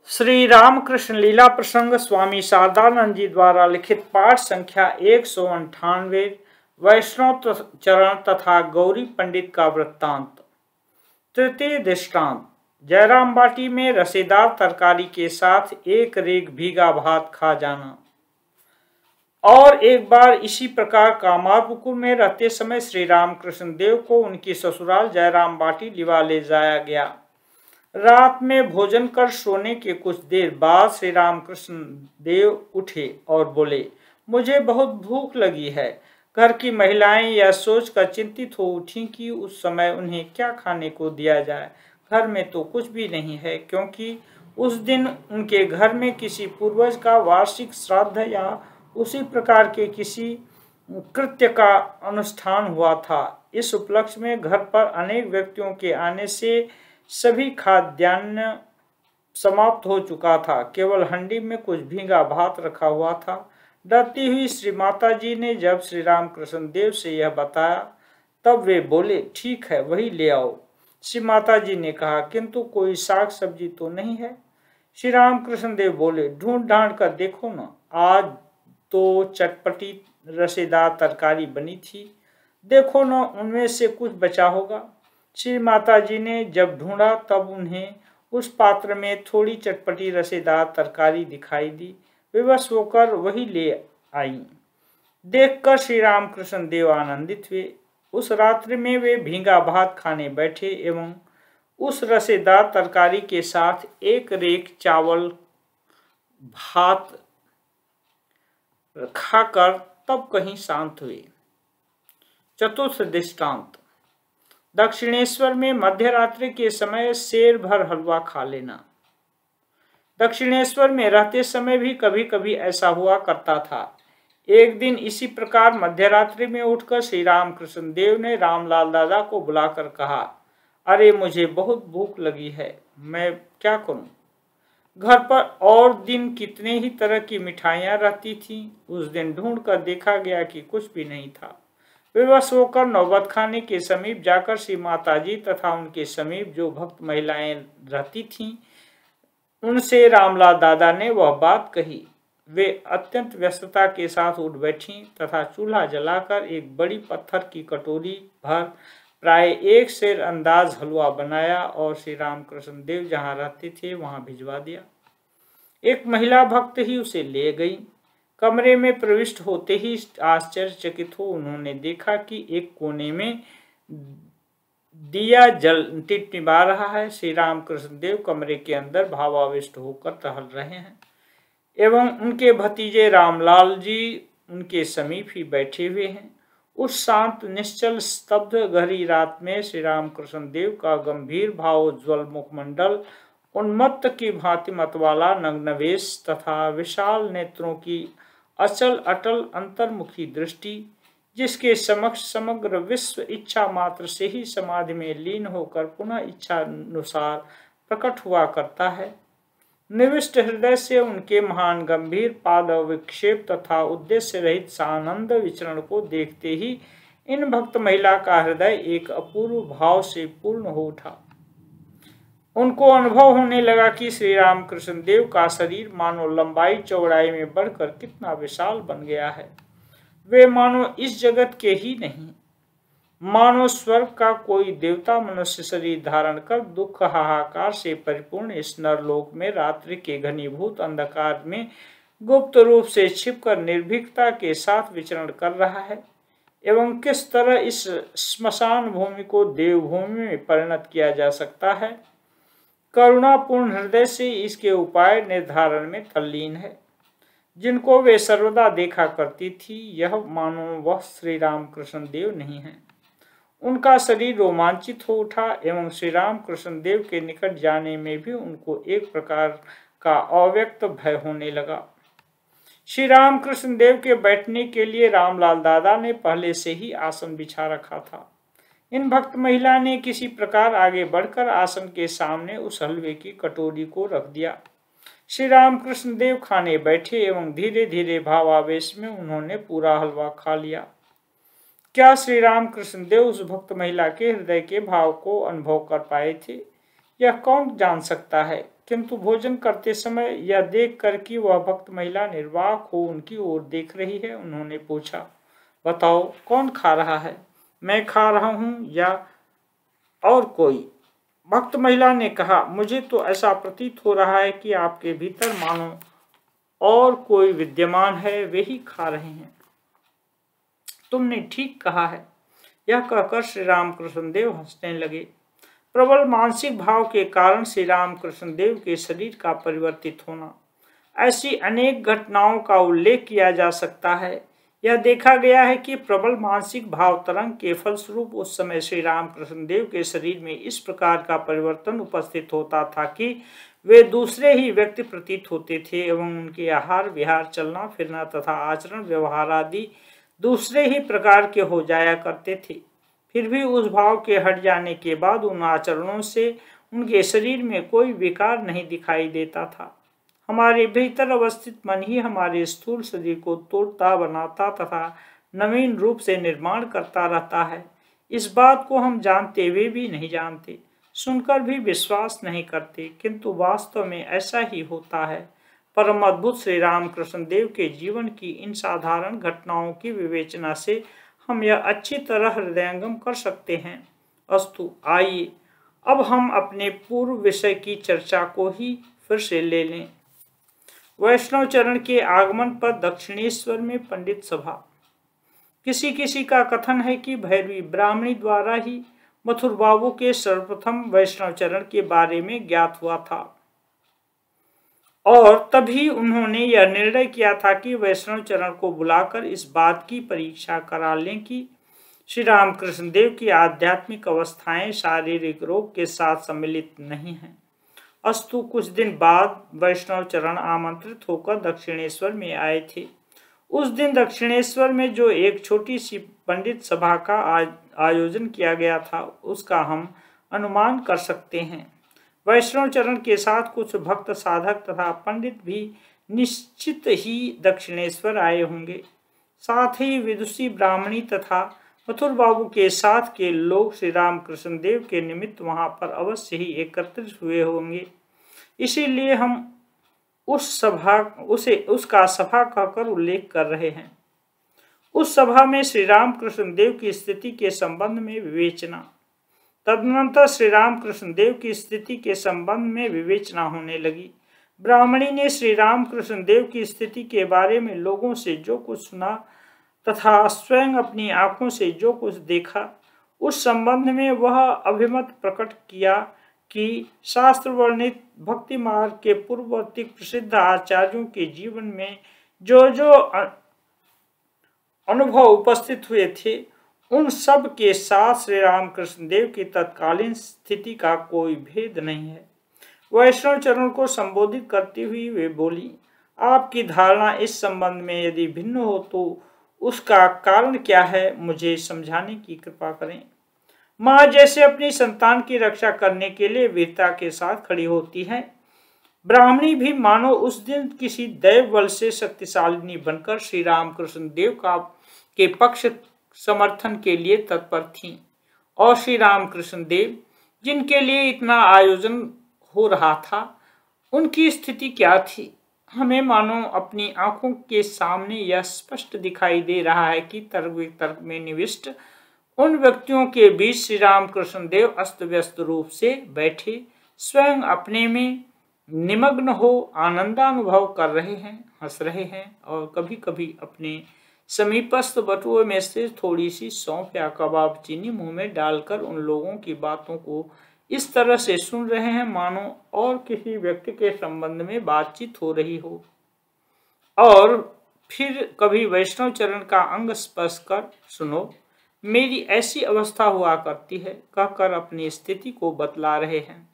श्री रामकृष्ण लीला प्रसंग स्वामी शारदानंद जी द्वारा लिखित पाठ संख्या 198 वैष्णव चरण तथा गौरी पंडित का वृत्तांत। तृतीय दृष्टांत। जयराम बाटी में रसेदार तरकारी के साथ एक रेग भीगा भात खा जाना। और एक बार इसी प्रकार कामारपुकुर में रहते समय श्री रामकृष्ण देव को उनकी ससुराल जयराम बाटी लिवा ले जाया गया। रात में भोजन कर सोने के कुछ देर बाद श्री रामकृष्ण देव उठे और बोले, मुझे बहुत भूख लगी है। घर की महिलाएं यह सोचकर चिंतित हो उठी कि उस समय उन्हें क्या खाने को दिया जाए। घर में तो कुछ भी नहीं है, क्योंकि उस दिन उनके घर में किसी पूर्वज का वार्षिक श्राद्ध या उसी प्रकार के किसी कृत्य का अनुष्ठान हुआ था। इस उपलक्ष्य में घर पर अनेक व्यक्तियों के आने से सभी खाद्यान्न समाप्त हो चुका था। केवल हंडी में कुछ भीगा भात रखा हुआ था। डरती हुई श्री माता जी ने जब श्री रामकृष्ण देव से यह बताया, तब वे बोले, ठीक है, वही ले आओ। श्री माता जी ने कहा, किंतु कोई साग सब्जी तो नहीं है। श्री रामकृष्ण देव बोले, ढूंढ ढांड कर देखो ना, आज तो चटपटी रसेदार तरकारी बनी थी, देखो ना उनमें से कुछ बचा होगा। श्री माता जी ने जब ढूंढा तब उन्हें उस पात्र में थोड़ी चटपटी रसेदार तरकारी दिखाई दी। विवश होकर वही ले आई। देखकर श्री रामकृष्ण देव आनंदित हुए। उस रात्रि में वे भीगा भात खाने बैठे एवं उस रसेदार तरकारी के साथ एक रेख चावल भात खाकर तब कहीं शांत हुए। चतुर्थ दृष्टांत। दक्षिणेश्वर में मध्यरात्रि के समय शेर भर हलवा खा लेना। दक्षिणेश्वर में रहते समय भी कभी कभी ऐसा हुआ करता था। एक दिन इसी प्रकार मध्यरात्रि में उठकर श्री रामकृष्ण देव ने रामलाल दादा को बुलाकर कहा, अरे मुझे बहुत भूख लगी है, मैं क्या करूं? घर पर और दिन कितने ही तरह की मिठाइयां रहती थीं। उस दिन ढूंढ कर देखा गया कि कुछ भी नहीं था। विवश होकर नौबत खाने के समीप जाकर श्री माताजी तथा उनके समीप जो भक्त महिलाएं रहती थीं, उनसे रामलाल दादा ने वह बात कही। वे अत्यंत व्यस्तता के साथ उठ बैठी तथा चूल्हा जलाकर एक बड़ी पत्थर की कटोरी भर प्राय एक सेर अंदाज हलवा बनाया और श्री रामकृष्ण देव जहाँ रहते थे वहां भिजवा दिया। एक महिला भक्त ही उसे ले गई। कमरे में प्रविष्ट होते ही आश्चर्यचकित हो उन्होंने देखा कि एक कोने में दिया जल टिमटिमा रहा है। श्री रामकृष्ण देव कमरे के अंदर भावाविष्ट होकर टहल रहे हैं एवं उनके भतीजे रामलाल जी उनके समीप ही बैठे हुए हैं। उस शांत निश्चल स्तब्ध गहरी रात में श्री रामकृष्ण देव का गंभीर भावोज्वल मुखमंडल, उन्मत्त की भांति मतवाला नग्नवेश तथा विशाल नेत्रों की अचल अटल अंतर्मुखी दृष्टि, जिसके समक्ष समग्र विश्व इच्छा मात्र से ही समाधि में लीन होकर पुनः इच्छा अनुसार प्रकट हुआ करता है। निविष्ट हृदय से उनके महान गंभीर पाद विक्षेप तथा उद्देश्य रहित सानंद विचरण को देखते ही इन भक्त महिला का हृदय एक अपूर्व भाव से पूर्ण हो उठा। उनको अनुभव होने लगा कि श्री रामकृष्ण देव का शरीर मानो लंबाई चौड़ाई में बढ़कर कितना विशाल बन गया है। वे मानो इस जगत के ही नहीं, मानो स्वर्ग का कोई देवता मनुष्य शरीर धारण कर दुख हाहाकार से परिपूर्ण इस नरलोक में रात्रि के घनीभूत अंधकार में गुप्त रूप से छिपकर निर्भीकता के साथ विचरण कर रहा है एवं किस तरह इस स्मशान भूमि को देवभूमि में परिणत किया जा सकता है। करुणापूर्ण हृदय से इसके उपाय निर्धारण में तल्लीन है। जिनको वे सर्वदा देखा करती थी, यह मानो वह श्री रामकृष्ण देव नहीं है। उनका शरीर रोमांचित हो उठा एवं श्री रामकृष्ण देव के निकट जाने में भी उनको एक प्रकार का अव्यक्त भय होने लगा। श्री रामकृष्ण देव के बैठने के लिए रामलाल दादा ने पहले से ही आसन बिछा रखा था। इन भक्त महिला ने किसी प्रकार आगे बढ़कर आसन के सामने उस हलवे की कटोरी को रख दिया। श्री रामकृष्ण देव खाने बैठे एवं धीरे धीरे भावावेश में उन्होंने पूरा हलवा खा लिया। क्या श्री रामकृष्ण देव उस भक्त महिला के हृदय के भाव को अनुभव कर पाए थे, यह कौन जान सकता है। किंतु भोजन करते समय यह देख कर कि वह भक्त महिला निर्वाक हो उनकी ओर देख रही है, उन्होंने पूछा, बताओ कौन खा रहा है, मैं खा रहा हूँ या और कोई? भक्त महिला ने कहा, मुझे तो ऐसा प्रतीत हो रहा है कि आपके भीतर मानो और कोई विद्यमान है, वे ही खा रहे हैं। तुमने ठीक कहा है। यह कहकर श्री राम कृष्णदेव हंसने लगे। प्रबल मानसिक भाव के कारण श्री राम कृष्णदेव के शरीर का परिवर्तित होना, ऐसी अनेक घटनाओं का उल्लेख किया जा सकता है। यह देखा गया है कि प्रबल मानसिक भाव तरंग के फलस्वरूप उस समय श्री राम कृष्णदेव के शरीर में इस प्रकार का परिवर्तन उपस्थित होता था कि वे दूसरे ही व्यक्ति प्रतीत होते थे एवं उनके आहार विहार, चलना फिरना तथा आचरण व्यवहार आदि दूसरे ही प्रकार के हो जाया करते थे। फिर भी उस भाव के हट जाने के बाद उन आचरणों से उनके शरीर में कोई विकार नहीं दिखाई देता था। हमारे भीतर अवस्थित मन ही हमारे स्थूल शरीर को तोड़ता, बनाता तथा नवीन रूप से निर्माण करता रहता है। इस बात को हम जानते हुए भी नहीं जानते, सुनकर भी विश्वास नहीं करते, किंतु वास्तव में ऐसा ही होता है। परम अद्भुत श्री राम कृष्णदेव के जीवन की इन साधारण घटनाओं की विवेचना से हम यह अच्छी तरह हृदयंगम कर सकते हैं। अस्तु, आइए अब हम अपने पूर्व विषय की चर्चा को ही फिर से ले लें। वैष्णव चरण के आगमन पर दक्षिणेश्वर में पंडित सभा। किसी किसी का कथन है कि भैरवी ब्राह्मणी द्वारा ही मथुर बाबू के सर्वप्रथम वैष्णव चरण के बारे में ज्ञात हुआ था और तभी उन्होंने यह निर्णय किया था कि वैष्णव चरण को बुलाकर इस बात की परीक्षा करा लें कि श्री राम कृष्णदेव की आध्यात्मिक अवस्थाएं शारीरिक रोग के साथ सम्मिलित नहीं हैं। अस्तु, कुछ दिन बाद वैष्णव चरण आमंत्रित होकर दक्षिणेश्वर में आए थे। उस दिन दक्षिणेश्वर में जो एक छोटी सी पंडित सभा का आयोजन किया गया था, उसका हम अनुमान कर सकते हैं। वैष्णव चरण के साथ कुछ भक्त साधक तथा पंडित भी निश्चित ही दक्षिणेश्वर आए होंगे। साथ ही विदुषी ब्राह्मणी तथा मथुर बाबू के साथ के लोग श्री राम कृष्णदेव के निमित्त वहां पर अवश्य ही एकत्रित हुए होंगे। इसीलिए हम उसका सभा कहकर उल्लेख कर रहे हैं। उस सभा में श्री राम कृष्णदेव की स्थिति के संबंध में विवेचना, तदनंतर श्री राम कृष्णदेव की स्थिति के संबंध में विवेचना होने लगी। ब्राह्मणी ने श्री राम कृष्णदेव की स्थिति के बारे में लोगों से जो कुछ सुना तथा स्वयं अपनी आंखों से जो कुछ देखा, उस संबंध में वह अभिमत प्रकट किया कि शास्त्र वर्णित भक्ति मार्ग के पूर्ववर्ती प्रसिद्ध आचार्यों के जीवन में जो जो अनुभव उपस्थित हुए थे, उन सब के साथ श्री राम कृष्णदेव की तत्कालीन स्थिति का कोई भेद नहीं है। वैष्णव चरण को संबोधित करती हुई वे बोली, आपकी धारणा इस संबंध में यदि भिन्न हो तो उसका कारण क्या है, मुझे समझाने की कृपा करें। माँ जैसे अपनी संतान की रक्षा करने के लिए वीरता के साथ खड़ी होती है, ब्राह्मणी भी मानो उस दिन किसी दैव बल से शक्तिशालिनी बनकर श्री राम कृष्णदेव के पक्ष समर्थन के लिए तत्पर थीं। और श्री राम कृष्णदेव जिनके लिए इतना आयोजन हो रहा था, उनकी स्थिति क्या थी? हमें मानो अपनी आंखों के सामने यह स्पष्ट दिखाई दे रहा है कि तर्क वितर्क में निविष्ट उन व्यक्तियों के बीच श्री राम कृष्णदेव अस्त व्यस्त रूप से बैठे स्वयं अपने में निमग्न हो आनंदानुभव कर रहे हैं, हंस रहे हैं और कभी कभी अपने समीपस्थ बटुए में से थोड़ी सी सौंफ या कबाब चीनी मुंह में डालकर उन लोगों की बातों को इस तरह से सुन रहे हैं मानो और किसी व्यक्ति के संबंध में बातचीत हो रही हो। और फिर कभी वैष्णव चरण का अंग स्पर्श कर सुनो, मेरी ऐसी अवस्था हुआ करती है, कहकर अपनी स्थिति को बतला रहे हैं।